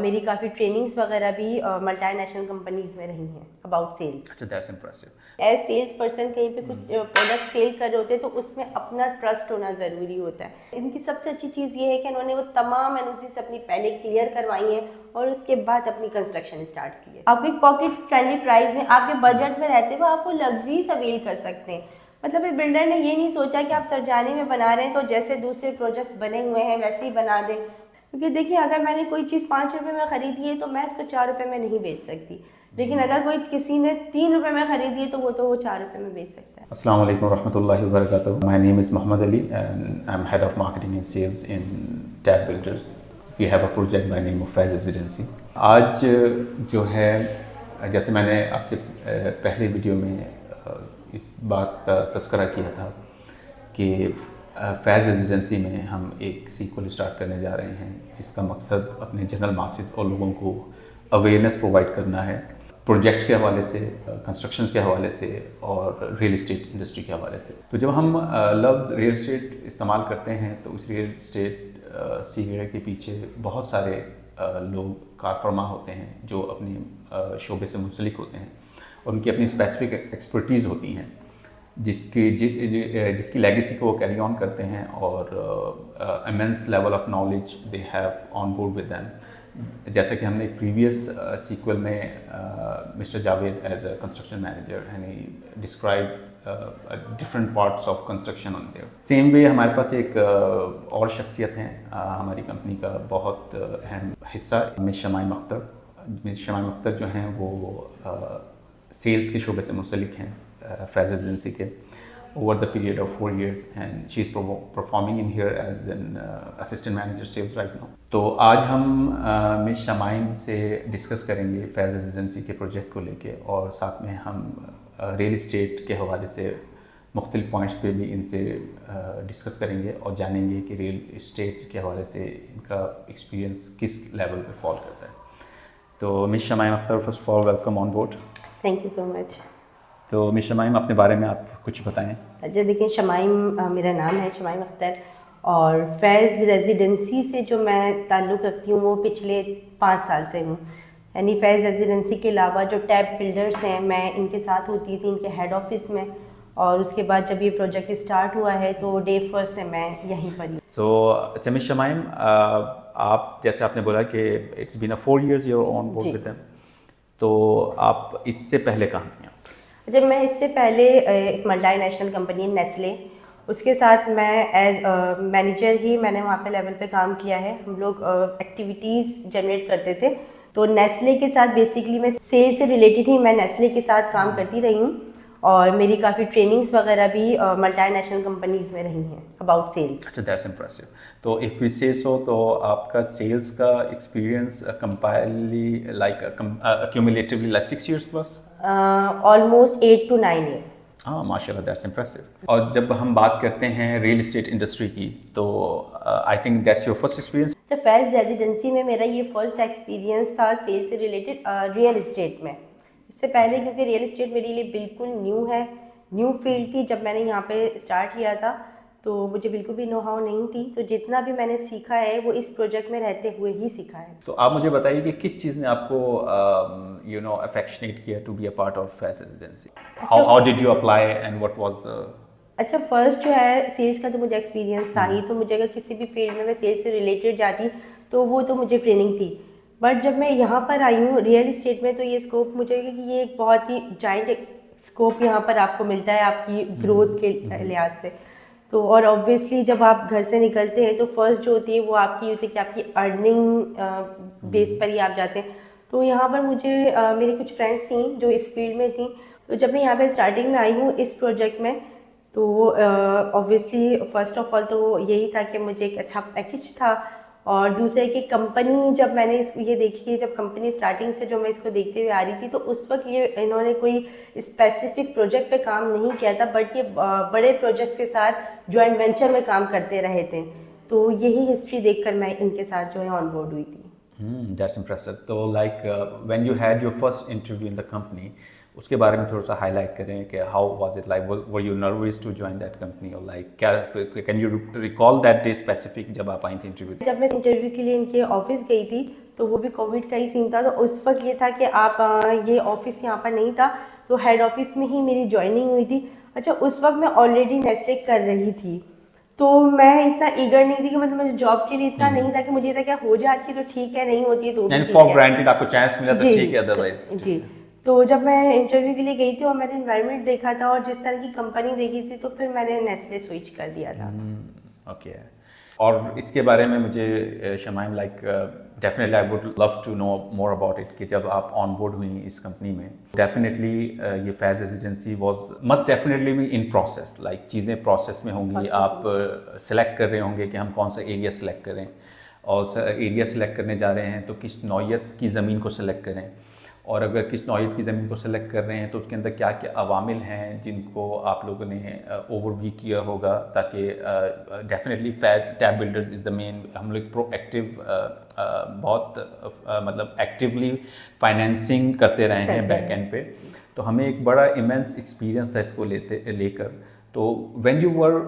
मेरी काफ़ी ट्रेनिंग्स वगैरह भी मल्टीनेशनल कंपनीज में रही हैं अबाउट सेल्स। अच्छा, that's impressive. As sales person कहीं पे कुछ प्रोडक्ट सेल कर रहे होते हैं तो उसमें अपना ट्रस्ट होना ज़रूरी होता है। इनकी सबसे अच्छी चीज़ ये है कि इन्होंने वो तमाम एनओसीज अपनी पहले क्लियर करवाई हैं और उसके बाद अपनी कंस्ट्रक्शन स्टार्ट की है। आपको एक पॉकेट फ्रेंडली प्राइस में आपके बजट में रहते हुए आपको लग्जरीज अवेल कर सकते हैं। मतलब ये बिल्डर ने ये नहीं सोचा कि आप सरजाने में बना रहे हैं तो जैसे दूसरे प्रोजेक्ट्स बने हुए हैं वैसे ही बना दें, क्योंकि देखिए अगर मैंने कोई चीज़ 5 रुपये में ख़रीदी है तो मैं उसको 4 रुपये में नहीं बेच सकती, लेकिन अगर कोई किसी ने 3 रुपये में ख़रीदी है तो वो 4 रुपये में बेच सकता है। अस्सलाम वालेकुम रहमतुल्लाहि व बरकातहू। My name is Mohammad Ali and I am head of marketing and sales in Tab builders. We have a project by name of Faiz residency. आज जो है, जैसे मैंने आपसे पहले वीडियो में इस बात का तज़किरा किया था कि फैज़ रेजिडेंसी में हम एक सीक्वल स्टार्ट करने जा रहे हैं जिसका मकसद अपने जनरल मासेस और लोगों को अवेयरनेस प्रोवाइड करना है प्रोजेक्ट्स के हवाले से, कंस्ट्रक्शंस के हवाले से और रियल इस्टेट इंडस्ट्री के हवाले से। तो जब हम लफ्ज़ रियल इस्टेट इस्तेमाल करते हैं तो उस रियल इस्टेट सीगरे के पीछे बहुत सारे लोग कारफरमा होते हैं जो अपने शोबे से मुंसलिक होते हैं और उनकी अपनी स्पेसिफिक एक्सपर्टीज़ होती हैं जिसकी लेगेसी को वो कैरी ऑन करते हैं और immense level of knowledge they have on board with them. जैसा कि हमने एक प्रीवियस सीक्वल में mister Javed as a construction manager and he describe different parts of construction on there. Same way हमारे पास एक और शख्सियत हैं हमारी कंपनी का बहुत अहम हिस्सा, मिस शमाइम अख्तर। मिस शमाइम अख्तर जो हैं वो सेल्स के शोबे से मुंसलिक हैं फैज़ रेजिडेंसी के over the period of 4 years and she is performing in here as an assistant manager sales right now. तो आज हम मिस शमाइम से डिस्कस करेंगे फैज़ रेजिडेंसी के प्रोजेक्ट को लेके और साथ में हम रियल इस्टेट के हवाले से मुख्तलिफ पॉइंट्स पे भी इनसे डिस्कस करेंगे और जानेंगे कि रियल इस्टेट के हवाले से इनका एक्सपीरियंस किस लेवल पे फॉल करता है। तो miss Shamaim Akhtar, first of all welcome on board. Thank you so much. तो मिस शमाइम, अपने बारे में आप कुछ बताएं। अच्छा, देखिए शमाइम मेरा नाम है, शमाइम अख्तर, और फैज़ रेजिडेंसी से जो मैं ताल्लुक़ रखती हूँ वो पिछले 5 साल से हूँ। यानी फैज़ रेजिडेंसी के अलावा जो टैब बिल्डर्स हैं मैं इनके साथ होती थी इनके हेड ऑफिस में, और उसके बाद जब ये प्रोजेक्ट स्टार्ट हुआ है तो डे फर्स्ट से मैं यहीं पर ही। तो अच्छा मिस शमाइम, आप जैसे आपने बोला कि it's been 4 years you are on board with them, तो आप इससे पहले कहाँ थी? जब मैं इससे पहले एक मल्टीनेशनल कंपनी नेस्ले, उसके साथ मैं एज मैनेजर ही मैंने वहाँ पे लेवल पे काम किया है। हम लोग एक्टिविटीज़ जनरेट करते थे, तो नेस्ले के साथ बेसिकली मैं सेल से रिलेटेड ही मैं नेस्ले के साथ काम करती रही हूँ और मेरी काफ़ी ट्रेनिंग्स वगैरह भी मल्टीनेशनल कंपनीज में रही हैं अबाउट सेल्स। अच्छा, दैट्स इम्प्रेसिव। तो इफ़ वी से सो, तो आपका सेल्स का experience combinedly like cumulatively like 6 years plus? Almost 8 to 9 years। हाँ, माशाल्लाह, दैट्स इम्प्रेसिव। और जब हम बात करते हैं रियल इस्टेट इंडस्ट्री की, तो I think that's your first experience. तो फैज़ रेजिडेंसी में मेरा ये फर्स्ट एक्सपीरियंस था सेल से रिलेटेड रियल इस्टेट में। इससे पहले क्योंकि रियल इस्टेट मेरे लिए बिल्कुल न्यू फील्ड थी, जब मैंने यहाँ पे स्टार्ट किया था तो मुझे बिल्कुल भी नो हाउ नहीं थी, तो जितना भी मैंने सीखा है वो इस प्रोजेक्ट में रहते हुए ही सीखा है। तो आप मुझे बताइए कि किस चीज़ ने आपको अफेक्शनेट किया to be a part of Faiz residency? How did you apply and what was? अच्छा, फर्स्ट जो है सेल्स का तो मुझे एक्सपीरियंस था ही, तो मुझे अगर किसी भी फील्ड में मैं सेल्स से रिलेटेड जाती तो वो तो मुझे ट्रेनिंग थी। बट जब मैं यहाँ पर आई हूँ रियल इस्टेट में, तो ये स्कोप मुझे कि ये एक बहुत ही जाइंट स्कोप यहाँ पर आपको मिलता है आपकी ग्रोथ के लिहाज से। तो और ऑब्वियसली जब आप घर से निकलते हैं तो फर्स्ट जो होती है वो आपकी होती है कि आपकी अर्निंग बेस पर ही आप जाते हैं। तो यहाँ पर मुझे मेरी कुछ फ्रेंड्स थी जो इस फील्ड में थी, तो जब मैं यहाँ पे स्टार्टिंग में आई हूँ इस प्रोजेक्ट में, तो ऑब्वियसली फर्स्ट ऑफ ऑल तो यही था कि मुझे एक अच्छा पैकेज था, और दूसरे की कंपनी जब मैंने ये देखी है, जब कंपनी स्टार्टिंग से जो मैं इसको देखते हुए आ रही थी, तो उस वक्त ये इन्होंने कोई स्पेसिफिक प्रोजेक्ट पे काम नहीं किया था, बट ये बड़े प्रोजेक्ट्स के साथ जॉइंट वेंचर में काम करते रहे थे। तो यही हिस्ट्री देखकर मैं इनके साथ जो है ऑन बोर्ड हुई थी। That's impressive. तो like when you had your first interview in the company, उसके बारे में थोड़ा सा हाईलाइट करें कि how was it, like were you nervous to join that company, और लाइक क्या can you recall that day specific जब आप आई थी इंटरव्यू? जब मैं इंटरव्यू के लिए इनके ऑफिस गई थी तो वो भी कोविड का ही सीन था। तो उस वक्त ये था कि आप ये ऑफिस यहाँ पर नहीं था, तो हेड ऑफिस में ही मेरी ज्वाइनिंग हुई थी। अच्छा, उस वक्त मैं ऑलरेडी नेस्ले कर रही थी, तो मैं इतना ईगर नहीं थी कि मतलब मुझे जॉब के लिए इतना नहीं था कि मुझे था क्या हो जाती है तो ठीक है, नहीं होती है तो भी यानी ठीक फॉर है। ग्रांटेड आपको चांस मिला तो जी ठीक है, अदरवाइज जी। तो जब मैं इंटरव्यू के लिए गई थी और मैंने एनवायरनमेंट देखा था और जिस तरह की कंपनी देखी थी, तो फिर मैंने नेस्ले स्विच कर दिया था। ओके। और इसके बारे में मुझे Shamim like definitely I would love to know more about it कि जब आप ऑन बोर्ड हुई इस कंपनी में, डेफिनेटली ये phase residency was must definitely be in process, like चीज़ें प्रोसेस में होंगी, आप सेलेक्ट कर रहे होंगे कि हम कौन सा एरिया सेलेक्ट करें, और एरिया सेलेक्ट करने जा रहे हैं तो किस नौइयत की ज़मीन को सेलेक्ट करें, और अगर किस नौइयत की ज़मीन को सेलेक्ट कर रहे हैं तो उसके अंदर क्या क्या अवामिल हैं जिनको आप लोगों ने ओवरव्यू किया होगा, ताकि definitely Faiz tab builders is the main, हम लोग प्रोएक्टिव बहुत मतलब एक्टिवली फाइनेंसिंग करते रहे हैं बैक एंड पे, तो हमें एक बड़ा इमेंस एक्सपीरियंस था इसको लेकर। तो when you were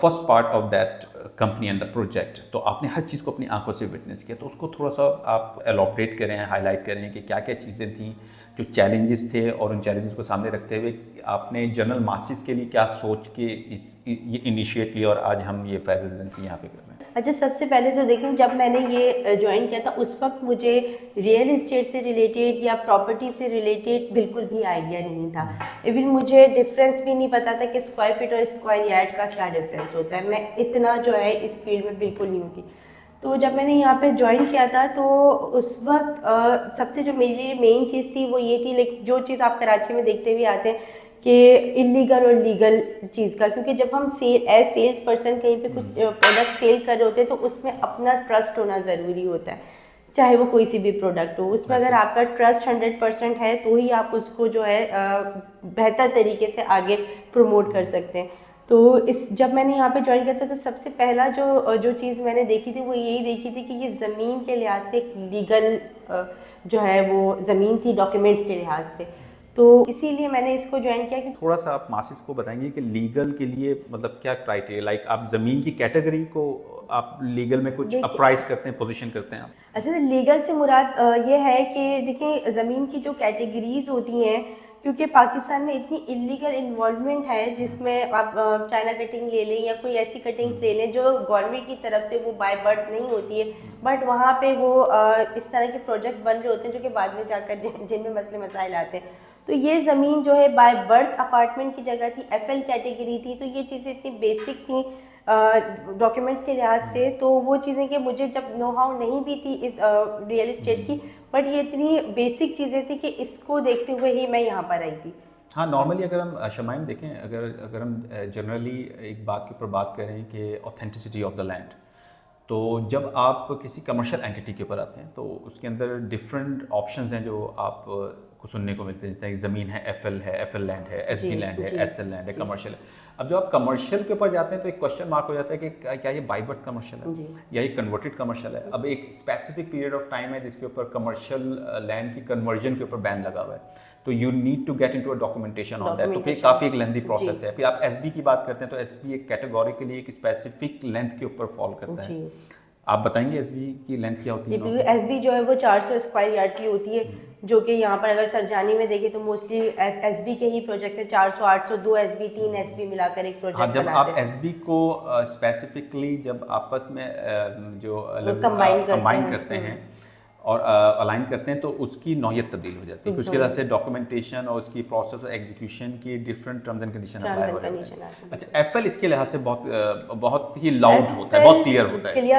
first part of that company and the project, तो आपने हर चीज़ को अपनी आंखों से विटनेस किया, तो उसको थोड़ा सा आप एलॉबरेट करें, हाईलाइट करें कि क्या क्या चीज़ें थी जो चैलेंजेस थे, और उन चैलेंजेस को सामने रखते हुए आपने जनरल मासिस के लिए क्या सोच के ये इनिशिएट लिया और आज हम ये फैज़ रेजिडेंसी यहाँ पे कर रहे हैं। अच्छा, सबसे पहले तो देखें, जब मैंने ये ज्वाइन किया था उस वक्त मुझे रियल एस्टेट से रिलेटेड या प्रॉपर्टी से रिलेटेड बिल्कुल भी आइडिया नहीं था। इवन मुझे डिफरेंस भी नहीं पता था कि स्क्वायर फीट और स्क्वायर यार्ड का क्या डिफरेंस होता है। मैं इतना जो है इस फील्ड में बिल्कुल नहीं होती। तो जब मैंने यहाँ पे ज्वाइन किया था तो उस वक्त सबसे जो मेरे लिए मेन चीज़ थी वो ये थी, लेकिन जो चीज़ आप कराची में देखते हुए आते हैं कि इलीगल और लीगल चीज़ का, क्योंकि जब हम सेल्स पर्सन कहीं पे कुछ प्रोडक्ट सेल कर रहे होते हैं तो उसमें अपना ट्रस्ट होना ज़रूरी होता है, चाहे वो कोई सी भी प्रोडक्ट हो। उसमें अगर आपका ट्रस्ट 100% है तो ही आप उसको जो है बेहतर तरीके से आगे प्रमोट कर सकते हैं। तो जब मैंने यहाँ पे ज्वाइन किया था तो सबसे पहला जो चीज़ मैंने देखी थी वो यही देखी थी कि ये ज़मीन के लिहाज से एक लीगल जो है वो ज़मीन थी, डॉक्यूमेंट्स के लिहाज से, तो इसीलिए मैंने इसको ज्वाइन किया। कि थोड़ा सा आप मासिस को बताएंगे कि लीगल के लिए मतलब क्या क्राइटेरिया, लाइक आप ज़मीन की कैटेगरी को आप लीगल में कुछ अप्राइज करते हैं, पोजीशन करते हैं आप? अच्छा, तो लीगल से मुराद ये है कि देखिए ज़मीन की जो कैटेगरीज होती हैं, क्योंकि पाकिस्तान में इतनी इलीगल इन्वॉल्वमेंट है जिसमें आप चाइना कटिंग ले लें या कोई ऐसी कटिंग्स ले लें जो गवर्नमेंट की तरफ से वो बाय बर्थ नहीं होती है, बट वहाँ पे वो इस तरह के प्रोजेक्ट बन रहे होते हैं जो कि बाद में जाकर जिनमें मसले मसाइल आते हैं। तो ये ज़मीन जो है बाय बर्थ अपार्टमेंट की जगह थी, FL कैटेगरी थी, तो ये चीज़ें इतनी बेसिक थी डॉक्यूमेंट्स के लिहाज से। तो वो चीज़ें कि मुझे जब नो हाउ नहीं भी थी इस रियल एस्टेट की, बट ये इतनी बेसिक चीज़ें थी कि इसको देखते हुए ही मैं यहाँ पर आई थी। हाँ, नॉर्मली अगर हम शमाइम देखें, अगर हम जनरली एक बात के ऊपर बात करें कि ऑथेंटिसिटी ऑफ द लैंड, तो जब आप किसी कमर्शियल एंटिटी के ऊपर आते हैं तो उसके अंदर डिफरेंट ऑप्शंस हैं जो आप को सुनने को मिलते हैं, जैसे ज़मीन है, FL लैंड है, SB लैंड है, SL लैंड है, कमर्शियल है। अब जब आप कमर्शियल के ऊपर जाते हैं तो एक क्वेश्चन मार्क हो जाता है कि क्या ये बाय बर्थ कमर्शियल है या ये कन्वर्टेड कमर्शियल है। अब एक स्पेसिफिक पीरियड ऑफ टाइम है जिसके ऊपर कमर्शियल लैंड की कन्वर्जन के ऊपर बैन लगा हुआ है, तो you need to get into a documentation on that, तो फिर काफ़ी एक लेंथी प्रोसेस है। फिर आप SB की बात करते हैं तो SB एक कैटेगोरिकली एक स्पेसिफिक लेंथ के ऊपर फॉल करता है। आप बताएंगे SB की लेंथ क्या होती है? SB जो है वो 400 स्क्वायर यार्ड की होती है, जो कि यहाँ पर अगर सरजानी में देखें तो मोस्टली SB के ही प्रोजेक्ट है। 400, 800, 2 SB 3 SB मिलाकर एक प्रोजेक्ट बनाते हैं। जब आप SB को स्पेसिफिकली जब आपस में जो कंबाइन करते हैं और अलाइन करते हैं तो उसकी नौयत तब्दील हो जाती है, उसके वजह से डॉक्यूमेंटेशन और उसकी प्रोसेस और एग्जीक्यूशन की different terms and condition apply हो जाती है। अच्छा, FL इसके लिहाज से बहुत ही लाउड होता है, बहुत क्लियर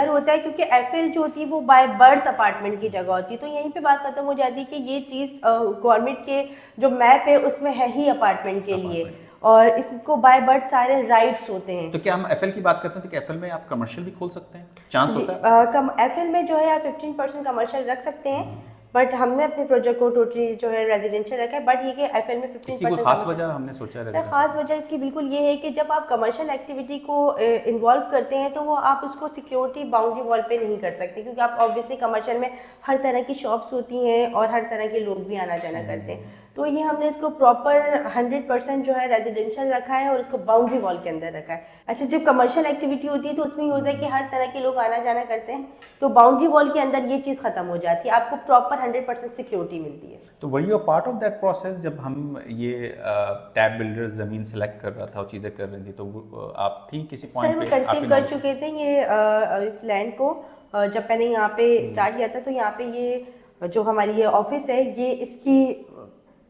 होता है क्योंकि FL जो होती है वो बाय बर्थ अपार्टमेंट की जगह होती है, तो यहीं पे बात खत्म हो जाती है कि ये चीज़ गवर्नमेंट के जो मैप है उसमें है ही अपार्टमेंट के लिए, और इसको बाय बर्थ सारे राइट्स होते हैं। तो क्या हम FL की बात करते हैं तो क्या FL में आप कमर्शियल भी खोल सकते हैं? चांस होता है? FL में जो है आप 15% कमर्शियल रख सकते हैं, बट हमने अपने प्रोजेक्ट को टोटली जो है रेजिडेंशियल रखा है। बट ये कि FL में 15% खास वजह हमने सोचा है, खास वजह इसकी बिल्कुल ये है कि जब आप कमर्शियल एक्टिविटी को इन्वॉल्व करते हैं तो वो आप उसको सिक्योरिटी बाउंड्री वॉल पे नहीं कर सकते, क्योंकि आप ऑब्वियसली कमर्शियल में हर तरह की शॉप्स होती हैं और हर तरह के लोग भी आना जाना करते हैं। तो ये हमने इसको प्रॉपर 100% जो है रेजिडेंशियल रखा है और इसको बाउंड्री वॉल के अंदर रखा है। अच्छा, जब कमर्शियल एक्टिविटी होती है तो उसमें ये होता है कि हर तरह के लोग आना जाना करते हैं, तो बाउंड्री वॉल के अंदर ये चीज़ ख़त्म हो जाती है, आपको प्रॉपर 100% सिक्योरिटी मिलती है। तो वही पार्ट ऑफ दैट प्रोसेस जब हम ये टैब बिल्डर ज़मीन सेलेक्ट कर रहा था और चीज़ें कर रही थी, तो आप थी किसी पॉइंट सर पे? वो कंसीव कर चुके थे ये इस लैंड को। जब मैंने यहाँ पे स्टार्ट किया था तो यहाँ पे ये जो हमारी ये ऑफिस है ये इसकी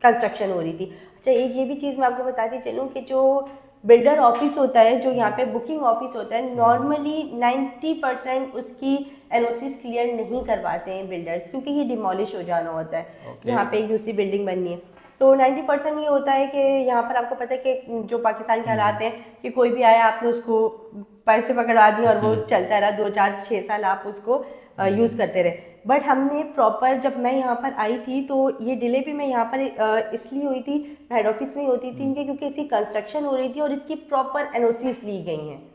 कंस्ट्रक्शन हो रही थी। अच्छा, एक ये भी चीज़ मैं आपको बताती चलूँ कि जो बिल्डर ऑफिस होता है, जो यहाँ पे बुकिंग ऑफिस होता है, नॉर्मली 90% उसकी एनओसीज क्लियर नहीं करवाते हैं बिल्डर्स, क्योंकि ये डिमोलिश हो जाना होता है। यहाँ पे एक दूसरी बिल्डिंग बननी है, तो 90% ये होता है कि यहाँ पर आपको पता है कि जो पाकिस्तान के हालात हैं कि कोई भी आया, आपने उसको पैसे पकड़वा दिए और वो चलता रहा 2 4 6 साल आप उसको यूज़ करते रहे। बट हमने प्रॉपर, जब मैं यहाँ पर आई थी तो ये डिले भी मैं यहाँ पर इसलिए हुई थी, हेड ऑफिस में ही होती थी क्योंकि इसकी कंस्ट्रक्शन हो रही थी और इसकी प्रॉपर एनओसीज ली गई हैं।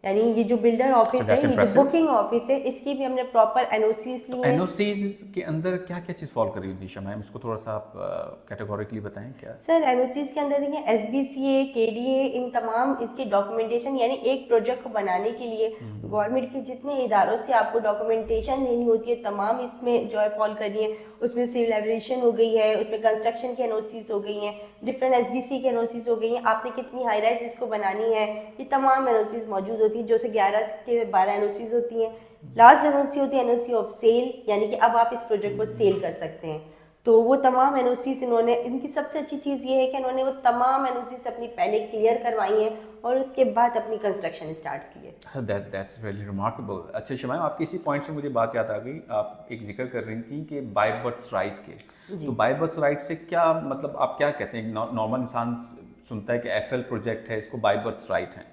यानी ये जो बिल्डर ऑफिस है, ये जो बुकिंग ऑफिस है, इसकी भी हमने प्रॉपर एनओसीज ली हैं। एनओसीज के अंदर क्या क्या चीज़ फॉलो कर रही है दिशा मैम, इसको थोड़ा सा आप कैटेगोरिकली बताएं क्या? सर एनओसीज के अंदर देखिए एसबीसीए, केडीए, इन तमाम इसकी डॉक्यूमेंटेशन, यानी एक प्रोजेक्ट को बनाने के लिए गवर्नमेंट के जितने इदारों से आपको डॉक्यूमेंटेशन लेनी होती है, तमाम इसमें जो है फॉलो करनी है। उसमें सिविल एविएशन हो गई है, उसमें कंस्ट्रक्शन की एनओसीज हो गई हैं, डिफरेंट एसबीसी की एनओसीज हो गई हैं, आपने कितनी हाई राइज इसको बनानी है, ये तमाम एनओसीज मौजूद होती है, जो से 11 के 12 एनओसीज होती हैं। लास्ट एनओसी होती है एनओसी ऑफ सेल, यानी कि अब आप इस प्रोजेक्ट को सेल कर सकते हैं। तो वो तमाम एनओसीज इन्होंने, इनकी सबसे अच्छी चीज़ ये है कि इन्होंने वो तमाम एनओसीज अपनी पहले क्लियर करवाई हैं और उसके बाद अपनी कंस्ट्रक्शन स्टार्ट की है। That's really remarkable. अच्छा शमाइम, आपके इसी पॉइंट से मुझे बात याद आ गई, आप एक जिक्र कर रही थी कि बाय बर्थ राइट के, तो बाय बर्थ राइट से क्या मतलब, आप क्या कहते हैं? नॉर्मल इंसान सुनता है कि एफएल प्रोजेक्ट है, इसको बाय बर्थ राइट है,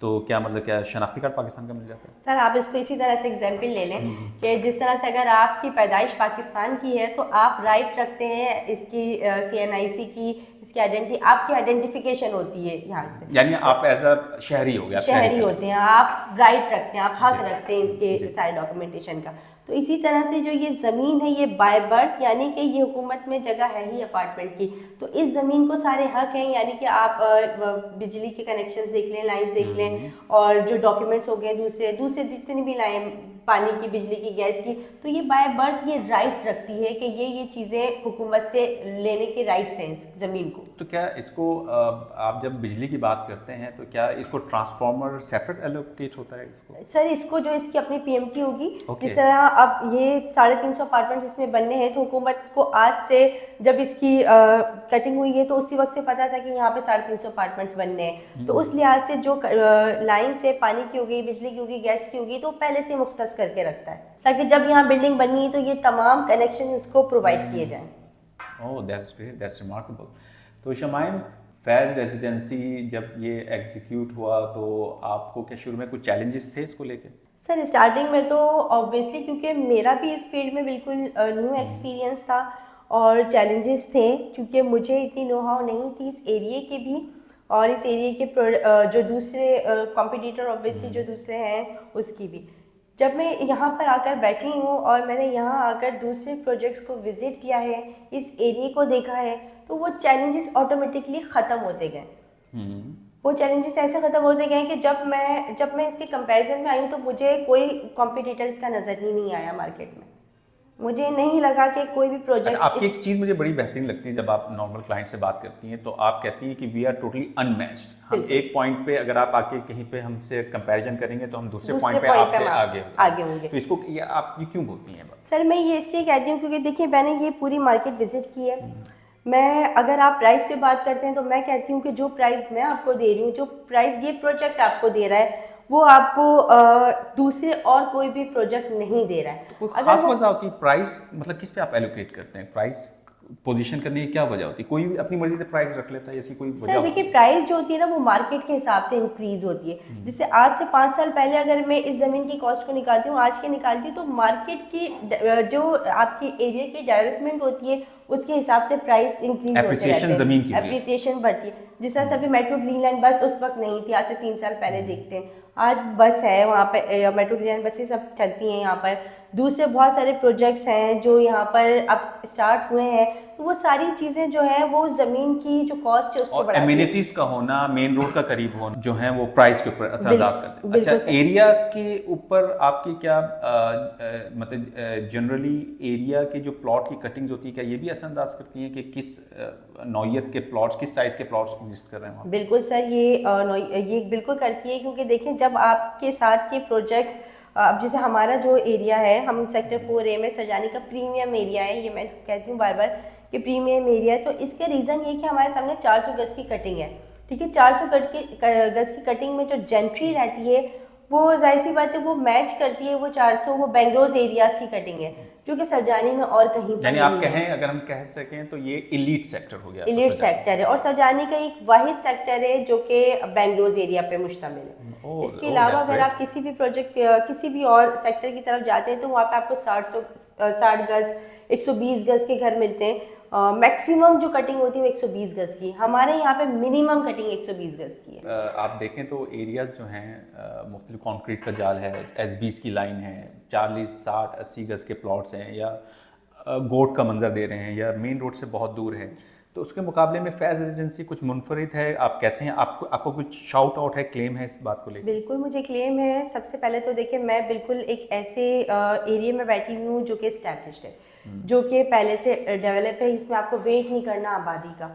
तो क्या मतलब क्या शनाख्ती कार्ड पाकिस्तान का मिल जाता है? सर आप इसको इसी तरह से एग्जाम्पल ले लें कि जिस तरह से अगर आपकी पैदाइश पाकिस्तान की है तो आप राइट रखते हैं इसकी CNIC की, इसकी आइडेंटिटी, आपकी आइडेंटिफिकेशन होती है यहाँ से, यानी आप एज अ शहरी हो गया, शहरी होते हैं, आप राइट रखते हैं, आप हक रखते हैं इनके सारे डॉक्यूमेंटेशन का। तो इसी तरह से जो ये ज़मीन है ये बाय बर्थ, यानी कि ये हुकूमत में जगह है ही अपार्टमेंट की, तो इस ज़मीन को सारे हक हैं। यानी कि आप बिजली के कनेक्शंस देख लें, लाइंस देख लें, और जो डॉक्यूमेंट्स हो गए दूसरे जितनी भी लाइन, पानी की, बिजली की, गैस की, तो ये बाय बर्थ ये राइट रखती है कि ये चीज़ें हुकूमत से लेने के राइट्स हैं इस ज़मीन को। तो क्या इसको आप जब बिजली की बात करते हैं तो क्या इसको ट्रांसफार्मर सेपरेट एलोकेट होता है इसको? सर इसको जो इसकी अपनी PMT होगी, जिस तरह अब ये 350 अपार्टमेंट्स इसमें बनने हैं, तो हुकूमत को आज से जब इसकी कटिंग हुई है तो उसी वक्त से पता था कि यहाँ पे 350 अपार्टमेंट्स बनने हैं, तो उस लिहाज से जो लाइन से पानी की होगी, बिजली की होगी, गैस की होगी, तो पहले से मुख्तस करके रखता है ताकि जब यहाँ बिल्डिंग बननी है तो ये तमाम कनेक्शन इसको प्रोवाइड किए जाएँ। Oh that's great, that's remarkable. तो शमाइम, फैज़ रेजिडेंसी जब ये एग्जीक्यूट हुआ तो आपको क्या शुरू में कुछ चैलेंजेस थे इसको लेके? सर स्टार्टिंग में तो ऑब्वियसली क्योंकि मेरा भी इस फील्ड में बिल्कुल न्यू एक्सपीरियंस था और चैलेंजेस थे, क्योंकि मुझे इतनी नो हाउ नहीं थी इस एरिया के भी, और इस एरिया के जो दूसरे कॉम्पिटिटर ऑब्वियसली जो दूसरे हैं उसकी भी। जब मैं यहाँ पर आकर बैठी हूँ और मैंने यहाँ आकर दूसरे प्रोजेक्ट्स को विज़िट किया है, इस एरिया को देखा है, तो वो चैलेंजेस ऑटोमेटिकली ख़त्म होते गए। वो चैलेंजेस ऐसे ख़त्म होते गए कि जब मैं इसके कंपैरिजन में आई हूँ तो मुझे कोई कॉम्पिटिटर्स का नज़र ही नहीं आया मार्केट में। मुझे नहीं लगा कि कोई भी प्रोजेक्ट। आपकी एक चीज़ मुझे बड़ी बेहतरीन लगती है, जब आप नॉर्मल क्लाइंट से बात करती हैं तो आप कहती हैं कि वी आर टोटली अनमैच्ड। हम एक पॉइंट पे अगर आप आके कहीं पे हमसे कंपैरिजन करेंगे तो हम दूसरे पॉइंट पे आपसे आगे होंगे। तो इसको आप ये क्यों बोलती हैं? सर मैं ये इसलिए कहती हूँ क्योंकि देखिए मैंने ये पूरी मार्केट विजिट की है। मैं, अगर आप प्राइस पे बात करते हैं तो मैं कहती हूँ कि जो प्राइस मैं आपको दे रही हूँ, जो प्राइस ये प्रोजेक्ट आपको दे रहा है, वो आपको दूसरे और कोई भी प्रोजेक्ट नहीं दे रहा है। तो कोई खास वजह होती है प्राइस, मतलब किस पे आप एलोकेट करते हैं? प्राइस पोजीशन करने की क्या वजह होती है? कोई भी अपनी मर्जी से प्राइस रख लेता है, ऐसी कोई वजह? सर देखिए प्राइस जो होती है ना वो मार्केट के हिसाब से इंक्रीज होती है। जैसे आज से 5 साल पहले अगर मैं इस ज़मीन की कॉस्ट को निकालती हूँ, आज के निकालती हूँ, तो मार्केट की जो आपकी एरिया की डेवलपमेंट होती है उसके हिसाब से प्राइस इंक्रीज होते रहते हैं, ज़मीन की एप्रिसिएशन बढ़ती है। जिस तरह से अभी मेट्रो ग्रीन लाइन बस उस वक्त नहीं थी, आज से 3 साल पहले देखते हैं, आज बस है वहाँ पे, मेट्रो ग्रीन लाइन बसें सब चलती हैं यहाँ पर। दूसरे बहुत सारे प्रोजेक्ट्स हैं जो यहाँ पर अब स्टार्ट हुए हैं, तो वो सारी चीज़ें जो है वो ज़मीन की जो कॉस्ट है उसको और बढ़ाती है। एमिनिटीज का होना, मेन रोड का करीब होना जो है वो प्राइस के ऊपर असरअंदाज करते हैं। बिल्कुल अच्छा, सही। एरिया के ऊपर आपकी क्या मतलब जनरली एरिया के जो प्लॉट की कटिंग्स होती है, क्या ये भी असरअंदाज करती हैं कि किस नौइयत के प्लॉट्स, किस साइज के प्लॉट्स एग्जिस्ट कर रहे हैं वहाँ? बिल्कुल सर, ये बिल्कुल करती है, क्योंकि देखें जब आपके साथ के प्रोजेक्ट्स, अब जैसे हमारा जो एरिया है, हम सेक्टर 4A में सरजानी का प्रीमियम एरिया है, ये मैं इसको कहती हूँ बार बार कि प्रीमियम एरिया है। तो इसके रीज़न ये कि हमारे सामने 400 गज की कटिंग है, ठीक है। 400 गज की कटिंग में जो जेंट्री रहती है वो जाहिर सी बात है वो मैच करती है, वो 400 वो बेंगलोज एरियाज की कटिंग है जो कि सरजानी में और कहीं पर यानी नहीं आप है। कहें, अगर हम कह सकें तो ये इलीट सेक्टर हो गया। इलीट सेक्टर है और सरजानी का एक वाहिद सेक्टर है जो कि बेंगलोज एरिया पे मुश्तमिल है। इसके अलावा अगर आप किसी भी प्रोजेक्ट किसी भी और सेक्टर की तरफ जाते हैं तो वहाँ पे आपको 60 गज 120 गज के घर मिलते हैं। मैक्सिमम जो कटिंग होती है वो 120 गज की, हमारे यहाँ पे मिनिमम कटिंग 120 गज की है। आप देखें तो एरियाज जो हैं मुख्तलिफ कंक्रीट का जाल है, एसबीज की लाइन है, 40, 60, 80 गज के प्लॉट्स हैं, या गोट का मंजर दे रहे हैं, या मेन रोड से बहुत दूर है, तो उसके मुकाबले में फैज़ रेजिडेंसी कुछ मुनफरिद है। आप कहते हैं आपको कुछ शाउट आउट है, क्लेम है इस बात को लेकर? बिल्कुल मुझे क्लेम है। सबसे पहले तो देखिए मैं बिल्कुल एक ऐसे एरिया में बैठी हुई हूँ जो कि एस्टैब्लिश्ड है, जो कि पहले से डेवलप है, इसमें आपको वेट नहीं करना आबादी का,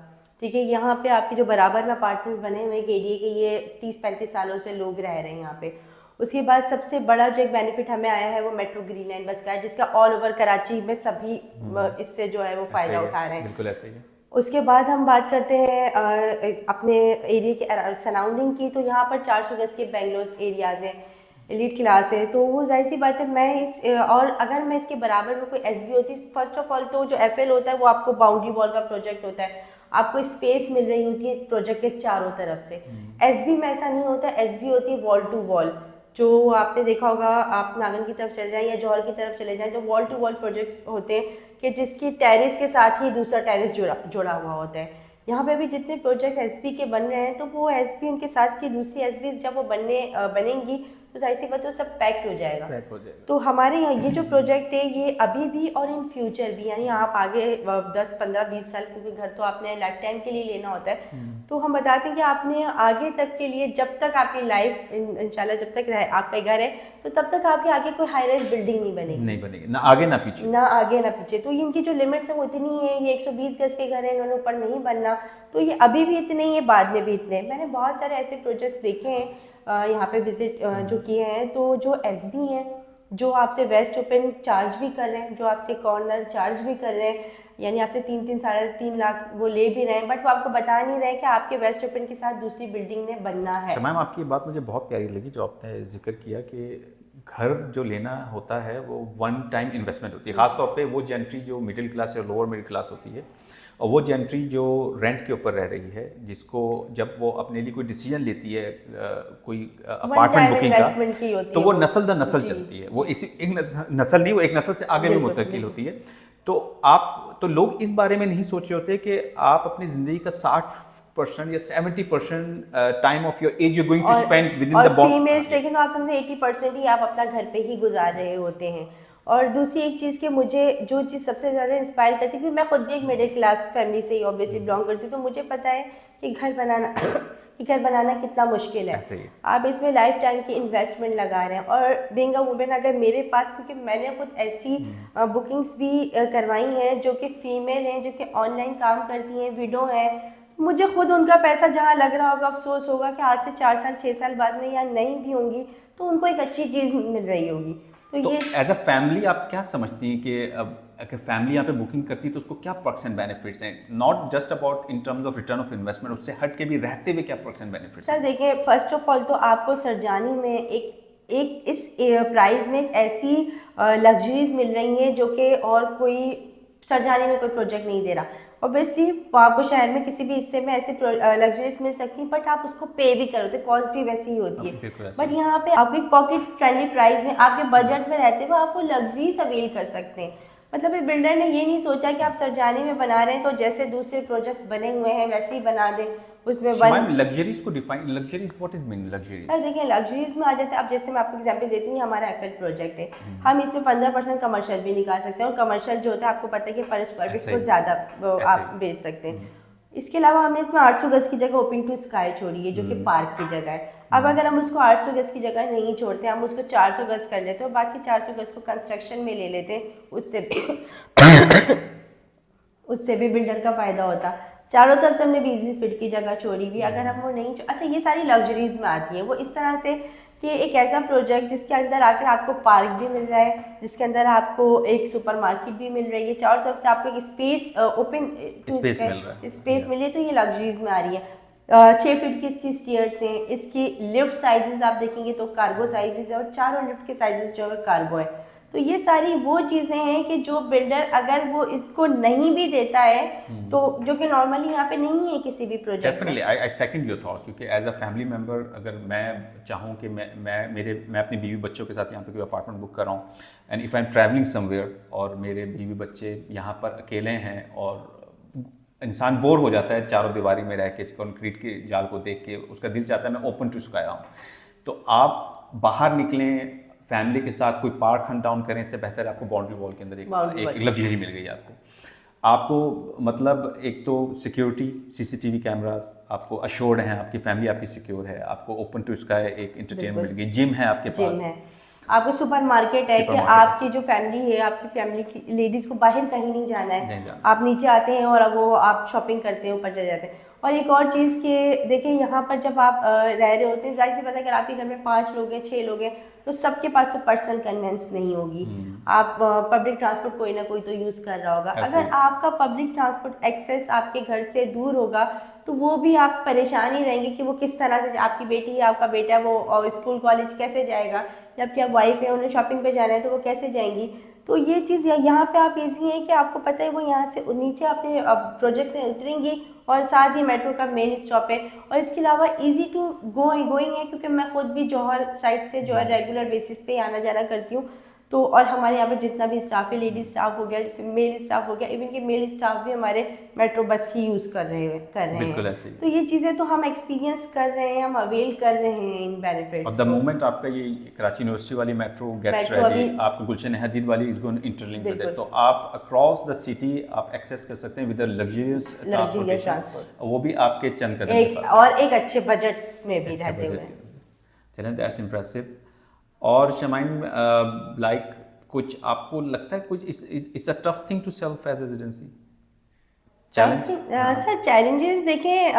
ठीक है। यहाँ पे आपके जो बराबर में अपार्टमेंट बने हुए एक एरिया के, ये 30-35 सालों से लोग रह रहे हैं यहाँ पे। उसके बाद सबसे बड़ा जो एक बेनिफिट हमें आया है वो मेट्रो ग्रीन लाइन बस का है, जिसका ऑल ओवर कराची में सभी इससे जो है वो फ़ायदा उठा रहे हैं। बिल्कुल ऐसे ही है। उसके बाद हम बात करते हैं अपने एरिया के सराउंडिंग की, तो यहाँ पर 400 गज के बेंगलोर एरियाज हैं, एलिट क्लास है, तो वो जाहिर सी बात है मैं इस और अगर मैं इसके बराबर में कोई एसबी होती, फर्स्ट ऑफ ऑल तो जो एफएल होता है वो आपको बाउंड्री वॉल का प्रोजेक्ट होता है, आपको स्पेस मिल रही होती है प्रोजेक्ट के चारों तरफ से। एसबी में ऐसा नहीं होता, एसबी होती है वॉल टू वॉल, जो आपने देखा होगा, आप नागन की तरफ चले जाएं या जौहर की तरफ चले जाएं, तो वॉल टू वॉल प्रोजेक्ट्स होते हैं कि जिसकी टेरेस के साथ ही दूसरा टेरेस जुड़ा हुआ होता है। यहाँ पे भी जितने प्रोजेक्ट एसबी के बन रहे हैं तो वो एसबी उनके साथ की दूसरी एसबी जब वो बनेंगी तो जाहिर सी बात है सब पैक्ड हो जाएगा। तो हमारे यहाँ ये जो प्रोजेक्ट है ये अभी भी और इन फ्यूचर भी, यानी आप आगे 10, 15, 20 साल, क्योंकि घर तो आपने लाइफ टाइम के लिए लेना होता है, तो हम बताते हैं कि आपने आगे तक के लिए, जब तक आपकी लाइफ इंशाल्लाह जब तक आपका घर है तो तब तक आपके आगे कोई हाई राइज बिल्डिंग नहीं बनेगी, ना आगे ना पीछे, ना आगे ना पीछे। तो इनकी जो लिमिट्स है वो इतनी है, ये 120 गज के घर है, इन्होंने ऊपर नहीं बनना, तो ये अभी भी इतने ही है, बाद में भी इतने। मैंने बहुत सारे ऐसे प्रोजेक्ट्स देखे हैं यहाँ पे विजिट जो किए हैं, तो जो एसबी हैं जो आपसे वेस्ट ओपन चार्ज भी कर रहे हैं, जो आपसे कॉर्नर चार्ज भी कर रहे हैं, यानी आपसे 3-3, 3.5 लाख वो ले भी रहे हैं, बट वो आपको बता नहीं रहे कि आपके वेस्ट ओपन के साथ दूसरी बिल्डिंग ने बनना है। मैम आपकी ये बात मुझे बहुत प्यारी लगी जो आपने जिक्र किया कि घर जो लेना होता है वो वन टाइम इन्वेस्टमेंट होती है, खासतौर पे वो जेंट्री जो मिडिल क्लास या लोअर मिडिल क्लास होती है, और वो जेंट्री जो रेंट के ऊपर रह रही है, जिसको जब वो अपने लिए कोई डिसीजन लेती है कोई अपार्टमेंट बुकिंग का, तो वो नस्ल दर नस्ल चलती है, वो इसी एक नस्ल नहीं, वो एक नस्ल से आगे भी मुंतकिल होती है। तो लोग इस बारे में नहीं सोच रहे होते कि आप अपनी ज़िंदगी का 60% या 70% time of your as you going to spend with in the bond. Females देखें तो आप समझे 80% ही आप अपना घर पे ही गुजार रहे होते हैं। और दूसरी एक चीज़ कि मुझे जो चीज़ सबसे ज़्यादा इंस्पायर करती है, क्योंकि मैं खुद भी एक मिडिल क्लास फैमिली से ही ऑब्वियसली बिलोंग करती हूँ, तो मुझे पता है कि घर बनाना कितना मुश्किल है। आप इसमें लाइफ टाइम की इन्वेस्टमेंट लगा रहे हैं, और बीइंग अ वुमेन अगर मेरे पास, क्योंकि मैंने खुद ऐसी बुकिंग्स भी करवाई हैं जो कि फ़ीमेल हैं, जो कि ऑनलाइन काम करती हैं, विडो हैं, मुझे खुद उनका पैसा जहाँ लग रहा होगा अफसोस होगा कि आज से 4 साल 6 साल बाद में या नहीं भी होंगी तो उनको एक अच्छी चीज़ मिल रही होगी। तो एज अ फैमिली आप क्या समझती हैं कि अब अगर फैमिली यहाँ पे बुकिंग करती है तो उसको क्या पर्क्स एंड बेनिफिट्स हैं, not just about in terms of return of investment, उससे हट के भी रहते हुए क्या पर्क्स एंड बेनिफिट्स? सर देखिए, फर्स्ट ऑफ ऑल तो आपको सरजानी में एक इस प्राइस में एक ऐसी लग्जरीज मिल रही हैं जो कि और कोई सरजानी में कोई प्रोजेक्ट नहीं दे रहा। ऑब्वियसली आपको शहर में किसी भी हिस्से में ऐसे लग्जरीज मिल सकती हैं, बट आप उसको पे भी करोगे, कॉस्ट भी वैसी ही होती है। बट यहाँ पे आपको एक पॉकेट फ्रेंडली प्राइस में आपके बजट में रहते हुए आप वो लग्जरीज अवेल कर सकते हैं। मतलब बिल्डर ने ये नहीं सोचा कि आप सरजानी में बना रहे हैं तो जैसे दूसरे प्रोजेक्ट्स बने हुए हैं वैसे ही बना दें उसमें मैम लग्जरीज को define, luxuries what is mean luxuries? Sir देखिए लग्जरीज में आ जाते हैं। अब जैसे मैं आपको एग्जांपल देती हूँ, हमारा एफएल प्रोजेक्ट है, हम इसमें 15% कमर्शियल भी निकाल सकते हैं और कमर्शियल जो होता है आपको पता है कि पर स्क्वायर फीट को ज़्यादा आप बेच सकते हैं। इसके अलावा हमने इसमें 800 गज की जगह ओपन टू स्काई छोड़ी है जो कि पार्क की जगह है। अब अगर हम उसको 800 गज की जगह नहीं छोड़ते, हम उसको 400 गज कर लेते हैं और बाकी 400 गज को कंस्ट्रक्शन में ले लेते हैं, उससे भी बिल्डर का फायदा होता। चारों तरफ से हमने 20-20 फीट की जगह छोड़ी हुई। अगर हम वो नहीं अच्छा, ये सारी लग्जरीज में आती है वो इस तरह से कि एक ऐसा प्रोजेक्ट जिसके अंदर आकर आपको पार्क भी मिल रहा है, जिसके अंदर आपको एक सुपरमार्केट भी मिल रही है, चारों तरफ से आपको एक स्पेस ओपन स्पेस मिल रहा है, स्पेस मिली है, तो ये लग्जरीज में आ रही है। 6 फीट की इसकी स्टेयर्स हैं, इसकी लिफ्ट साइजेस आप देखेंगे तो कार्गो साइजेस है और चारों लिफ्ट के साइजेस जो है कार्गो है। तो ये सारी वो चीज़ें हैं कि जो बिल्डर अगर वो इसको नहीं भी देता है तो जो कि नॉर्मली यहाँ पे नहीं है किसी भी प्रोजेक्ट में। Definitely I second your thoughts, क्योंकि एज अ फैमिली मेंबर अगर मैं चाहूँ कि मैं अपनी बीवी बच्चों के साथ यहाँ पे कोई अपार्टमेंट बुक कर रहा हूँ and if I am travelling somewhere और मेरे बीवी बच्चे यहाँ पर अकेले हैं और इंसान बोर हो जाता है चारों दीवारी में रह के, कंक्रीट के जाल को देख के, उसका दिल चाहता है मैं ओपन टू स्काई आऊँ, तो आप बाहर निकलें फैमिली के साथ कोई पार्क हंट डाउन करें, इससे बेहतर आपको बाउंड्री वॉल के अंदर एक लग्जरी मिल गई आपको मतलब एक तो सिक्योरिटी, सीसीटीवी कैमरास आपको अश्योर्ड हैं, आपकी फैमिली आपकी सिक्योर है, आपको ओपन टू स्काई एक एंटरटेनमेंट मिल गई, जिम है आपके पास, आपको सुपर मार्केट है कि आपकी जो फैमिली है, आपकी फैमिली की लेडीज़ को बाहर कहीं नहीं जाना है, आप नीचे आते हैं और वो आप शॉपिंग करते हैं, ऊपर चले जाते हैं। और एक और चीज़ कि देखिए यहाँ पर जब आप रह रहे होते हैं, जाहिर सी बात है अगर आपके घर में 5 लोग हैं 6 लोग हैं तो सबके पास तो पर्सनल कन्वेंस नहीं होगी, आप पब्लिक ट्रांसपोर्ट कोई ना कोई तो यूज़ कर रहा होगा। अगर आपका पब्लिक ट्रांसपोर्ट एक्सेस आपके घर से दूर होगा तो वो भी आप परेशान ही रहेंगे कि वो किस तरह से, आपकी बेटी है आपका बेटा वो स्कूल कॉलेज कैसे जाएगा, जबकि आप वाइफ है उन्हें शॉपिंग पे जाना है तो वो कैसे जाएंगी। तो ये चीज़ यहाँ पे आप इजी है कि आपको पता है वो यहाँ से नीचे अपने प्रोजेक्ट से उतरेंगी और साथ ही मेट्रो का मेन स्टॉप है और इसके अलावा इजी टू गोइंग है, क्योंकि मैं खुद भी जौहर साइड से जो है रेगुलर बेसिस पे आना जाना करती हूँ। तो और हमारे यहाँ पर जितना भी स्टाफ है, लेडी स्टाफ हो गया, मेल स्टाफ हो गया, इवन कि मेल स्टाफ भी हमारे मेट्रो बस ही यूज़ कर रहे हैं। तो ये चीज़ें तो हम एक्सपीरियंस कर रहे हैं, हम अवेल कर रहे हैं इन बेनिफिट्स। और द मोमेंट आपका ये कराची यूनिवर्सिटी वाली मेट्रो गेट्स रेडी, आपको गुलशन हदीद वाली is going interlink with it, तो आप अक्रॉस द सिटी आप एक्सेस कर सकते हैं विद लग्जरियस ट्रांसपोर्टेशन, वो भी आपके चंद कदम और एक अच्छे बजट में भी रहते हुए। चलें, दैट्स इंप्रेसिव। और शमाइन लाइक कुछ आपको लगता है कुछ it's a tough thing to self as residency challenge? Sir challenges देखें,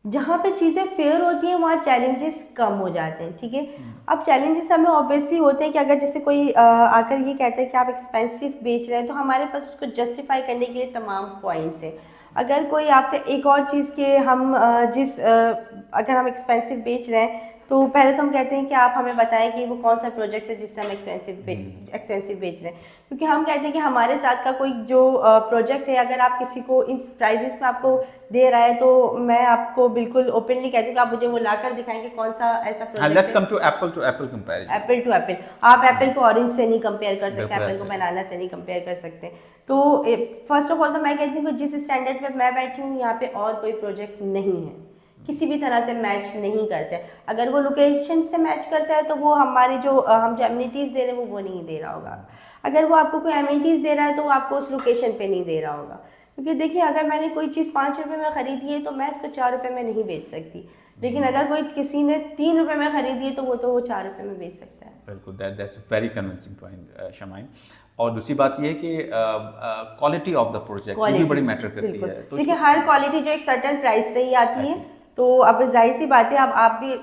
जहाँ पे चीज़ें फेयर होती हैं वहाँ चैलेंजेस कम हो जाते हैं, ठीक है। अब चैलेंजेस हमें ऑब्वियसली होते हैं कि अगर जैसे कोई आकर ये कहता है कि आप एक्सपेंसिव बेच रहे हैं तो हमारे पास उसको जस्टिफाई करने के लिए तमाम पॉइंट्स हैं। अगर कोई आपसे एक और चीज़ के हम अगर हम एक्सपेंसिव बेच रहे हैं तो पहले तो हम कहते हैं कि आप हमें बताएं कि वो कौन सा प्रोजेक्ट है जिससे हम एक्सपेंसिव बेच रहे हैं, क्योंकि हम कहते हैं कि हमारे साथ का कोई जो प्रोजेक्ट है अगर आप किसी को इन प्राइजेस में आपको दे रहा है तो मैं आपको बिल्कुल ओपनली कहती हूँ कि आप मुझे वो लाकर दिखाएंगे कौन सा ऐसा project. Let's come to apple comparison. Apple to apple, आप एप्पल को ऑरेंज से नहीं कंपेयर कर सकते, एप्पल को बनाना से नहीं कंपेयर कर सकते। तो फर्स्ट ऑफ ऑल तो मैं कहती हूँ कि जिस स्टैंडर्ड पे मैं बैठी हूँ यहाँ पे और कोई प्रोजेक्ट नहीं है, किसी भी तरह से मैच नहीं करते। अगर वो लोकेशन से मैच करता है तो वो हमारी जो हम जो एमिनिटीज़ दे रहे हैं वो नहीं दे रहा होगा। अगर वो आपको कोई एमिनिटीज़ दे रहा है तो वो आपको उस लोकेशन पे नहीं दे रहा होगा, क्योंकि देखिए अगर मैंने कोई चीज़ 5 रुपये में ख़रीदी है तो मैं इसको 4 रुपये में नहीं बेच सकती, लेकिन अगर कोई किसी ने 3 रुपये में ख़रीदी है तो वो 4 रुपये में बेच सकता है। बिल्कुल, that's a very convincing point शमाइन। और दूसरी बात ये है कि क्वालिटी ऑफ द प्रोजेक्ट भी बड़ी मैटर करती है। तो देखिए हर क्वालिटी जो एक सर्टेन प्राइस से ही आती है, तो अब जाहिर सी बात है अब आप भी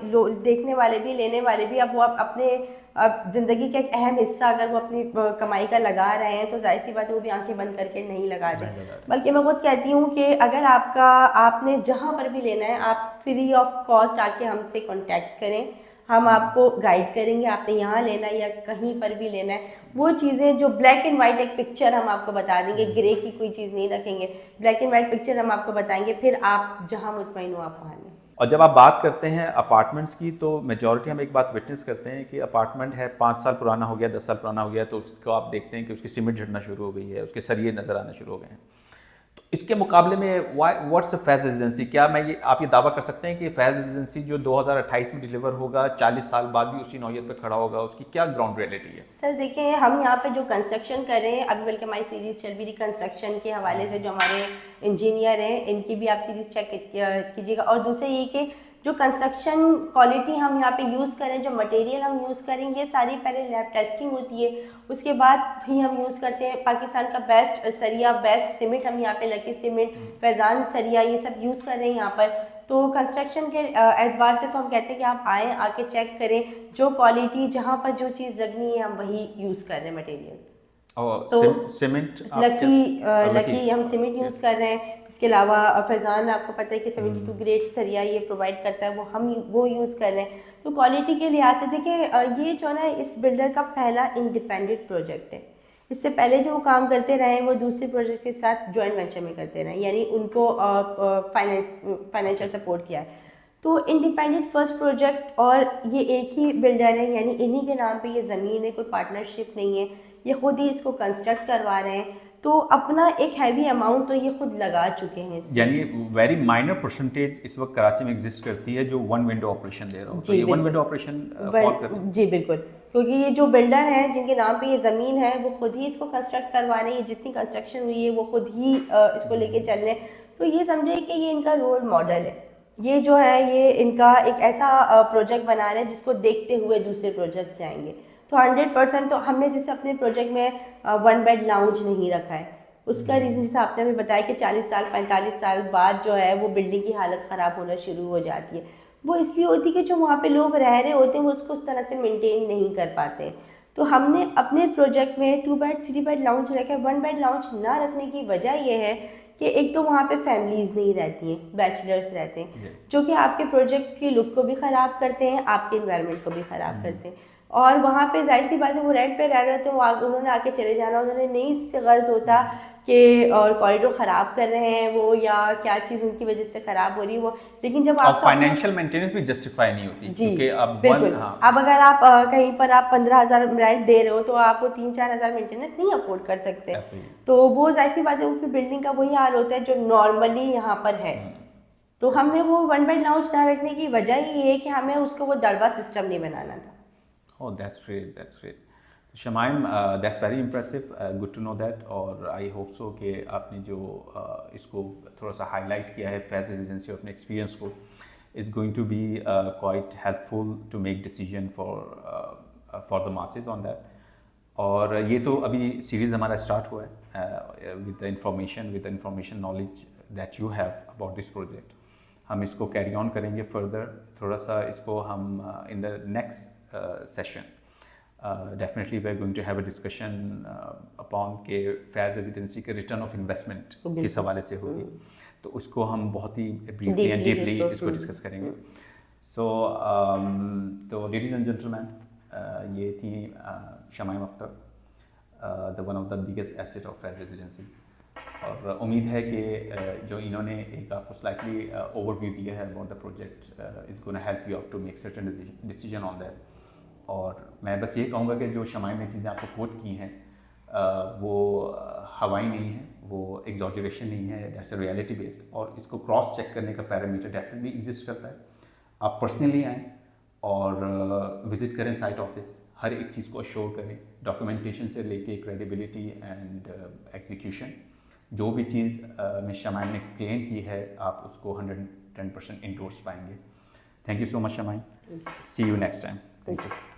देखने वाले भी लेने वाले भी अब वो अपने ज़िंदगी का एक अहम हिस्सा अगर वो अपनी कमाई का लगा रहे हैं तो जाहिर सी बात है वो भी आंखें बंद करके नहीं लगा दें। बल्कि मैं खुद कहती हूँ कि अगर आपने जहाँ पर भी लेना है आप फ्री ऑफ कॉस्ट आके हमसे कॉन्टैक्ट करें, हम आपको गाइड करेंगे आपने यहाँ लेना है या कहीं पर भी लेना है। वो चीज़ें जो ब्लैक एंड वाइट एक पिक्चर हम आपको बता देंगे, ग्रे की कोई चीज़ नहीं रखेंगे, ब्लैक एंड वाइट पिक्चर हम आपको बताएंगे, फिर आप जहाँ मुतमईन हो आप वहाँ लें। और जब आप बात करते हैं अपार्टमेंट्स की तो मेजॉरिटी हम एक बात विटनेस करते हैं कि अपार्टमेंट है 5 साल पुराना हो गया, 10 साल पुराना हो गया, तो उसको आप देखते हैं कि उसकी सीमेंट झड़ना शुरू हो गई है, उसके सरिये नज़र आना शुरू हो गए हैं। तो इसके मुकाबले में व्हाट्स फैज़ रेजिडेंसी, क्या आप ये दावा कर सकते हैं कि फैज़ रेजिडेंसी जो 2028 में डिलीवर होगा 40 साल बाद भी उसी नौयत पर खड़ा होगा, उसकी क्या ग्राउंड रियलिटी है? सर देखिए, हम यहाँ पे जो कंस्ट्रक्शन कर रहे हैं, अभी बल्कि हमारी सीरीज़ चल भी रही कंस्ट्रक्शन के हवाले से, जो हमारे इंजीनियर हैं इनकी भी आप सीरीज़ चेक कीजिएगा। और दूसरा ये कि जो कंस्ट्रक्शन क्वालिटी हम यहाँ पे यूज़ करें, जो मटेरियल हम यूज़ करें, ये सारी पहले लैब टेस्टिंग होती है, उसके बाद भी हम यूज़ करते हैं पाकिस्तान का बेस्ट सरिया, बेस्ट सीमेंट हम यहाँ पे लकी सीमेंट, फैज़ान सरिया, ये सब यूज़ कर रहे हैं यहाँ पर। तो कंस्ट्रक्शन के एतबार से तो हम कहते हैं कि आप आएँ, आके चेक करें, जो क्वालिटी जहाँ पर जो चीज़ लगनी है हम वही यूज़ कर रहे हैं मटेरियल। और तो सीमेंट लकी हम सीमेंट यूज़ कर रहे हैं। इसके अलावा फैज़ान आपको पता है कि 72 ग्रेड सरिया ये प्रोवाइड करता है, वो यूज़ कर रहे हैं। तो क्वालिटी के लिहाज से देखिए, ये जो है ना इस बिल्डर का पहला इंडिपेंडेंट प्रोजेक्ट है। इससे पहले जो वो काम करते रहे वो दूसरे प्रोजेक्ट के साथ जॉइंट वेंचर में करते रहे, यानी उनको फाइनेंशियल सपोर्ट किया है। तो इंडिपेंडेंट फर्स्ट प्रोजेक्ट, और ये एक ही बिल्डर है, यानी इन्हीं के नाम पे ये ज़मीन है, कोई पार्टनरशिप नहीं है, ये खुद ही इसको कंस्ट्रक्ट करवा रहे हैं। तो अपना एक हैवी अमाउंट तो ये खुद लगा चुके हैं इसमें। यानी वेरी माइनर परसेंटेज इस वक्त कराची में एग्जिस्ट करती है जो वन विंडो ऑपरेशन दे रहा हो, तो ये वन विंडो ऑपरेशन फॉल कर। जी बिल्कुल, क्योंकि ये जो बिल्डर हैं जिनके नाम पे ये ज़मीन है वो खुद ही इसको कंस्ट्रक्ट करवा रहे हैं, जितनी कंस्ट्रक्शन हुई है वो खुद ही इसको लेके चल रहे हैं। तो ये समझे कि ये इनका रोल मॉडल है, ये जो है ये इनका एक ऐसा प्रोजेक्ट बना रहे हैं जिसको देखते हुए दूसरे प्रोजेक्ट्स जाएंगे। तो 100% तो हमने जैसे अपने प्रोजेक्ट में 1 बेड लाउंज नहीं रखा है, उसका रीज़न जैसे आपने हमें बताया कि 40 साल 45 साल बाद जो है वो बिल्डिंग की हालत ख़राब होना शुरू हो जाती है। वो इसलिए होती है कि जो वहाँ पे लोग रह रहे होते हैं वो उसको उस तरह से मेंटेन नहीं कर पाते। तो हमने अपने प्रोजेक्ट में 2 बेड 3 बेड लाउंज रखा है। 1 बेड लाउंज ना रखने की वजह यह है कि एक तो वहाँ पे फैमिलीज़ नहीं रहती हैं, बैचलर्स रहते हैं, जो कि आपके प्रोजेक्ट की लुक को भी ख़राब करते हैं, आपके इन्वायरमेंट को भी ख़राब करते हैं। और वहाँ पे जाहिर सी बात है वो रेंट पे रह रहे होते हैं, उन्होंने आके चले जाना, उन्होंने नहीं इससे गर्ज होता कि और कॉरिडोर ख़राब कर रहे हैं वो, या क्या चीज़ उनकी वजह से ख़राब हो रही है वो। लेकिन जब आप फाइनेंशियल मेंटेनेंस भी जस्टिफाई नहीं होती, क्योंकि अब बिल्कुल अब अगर आप कहीं पर आप 15,000 रेंट दे रहे हो तो आप वो 3-4 हज़ार मेंटेनेंस नहीं अफोर्ड कर सकते। तो वो जाहिर सी बात है वो बिल्डिंग का वही हाल होता है जो नॉर्मली यहाँ पर है। तो हमने वो 1 बेड लाउंज ना रखने की वजह ये है कि हमें उसको वो दड़वा सिस्टम नहीं बनाना था। Oh, that's great, that's great. Shamaim, that's very impressive, good to know that, और I hope so कि आपने जो इसको थोड़ा सा हाईलाइट किया है फैज़ रेजिडेंसी और अपने एक्सपीरियंस को, is going to be quite helpful to make decision for the masses on that. और ये तो अभी सीरीज़ हमारा स्टार्ट हुआ है with the information knowledge that you have about this project. हम इसको कैरी ऑन करेंगे फर्दर, थोड़ा सा इसको हम in the next session definitely we are going to have a discussion upon के फैज़ रेजिडेंसी के रिटर्न ऑफ इन्वेस्टमेंट किस हवाले से होगी, तो उसको हम बहुत ही ब्रीफली एंड डीपली इसको डिस्कस करेंगे। सो तो लेडीज़ एंड जेंटलमैन, ये थी Shamaim Akhtar, the one of the biggest asset of Faiz residency. और उम्मीद है कि जो इन्होंने एक आपको स्लाइटली ओवरव्यू दिया है about the project is gonna help you out to make certain decision on that. और मैं बस ये कहूँगा कि जो शमाइम ने चीज़ें आपको कोट की हैं वो हवाई नहीं है, वो एग्जॉजरेशन नहीं है, दैट्स अ रियलिटी बेस्ड, और इसको क्रॉस चेक करने का पैरामीटर डेफिनेटली एग्जिस्ट करता है। आप पर्सनली आएँ और विज़िट करें साइट ऑफिस, हर एक चीज़ को अश्योर करें, डॉक्यूमेंटेशन से लेके क्रेडिबिलिटी एंड एग्जीक्यूशन, जो भी चीज़ मिस शमाइम ने क्लेम की है आप उसको 110% इंडोर्स पाएंगे। Thank you so much Shamim, see you next time. Thank you.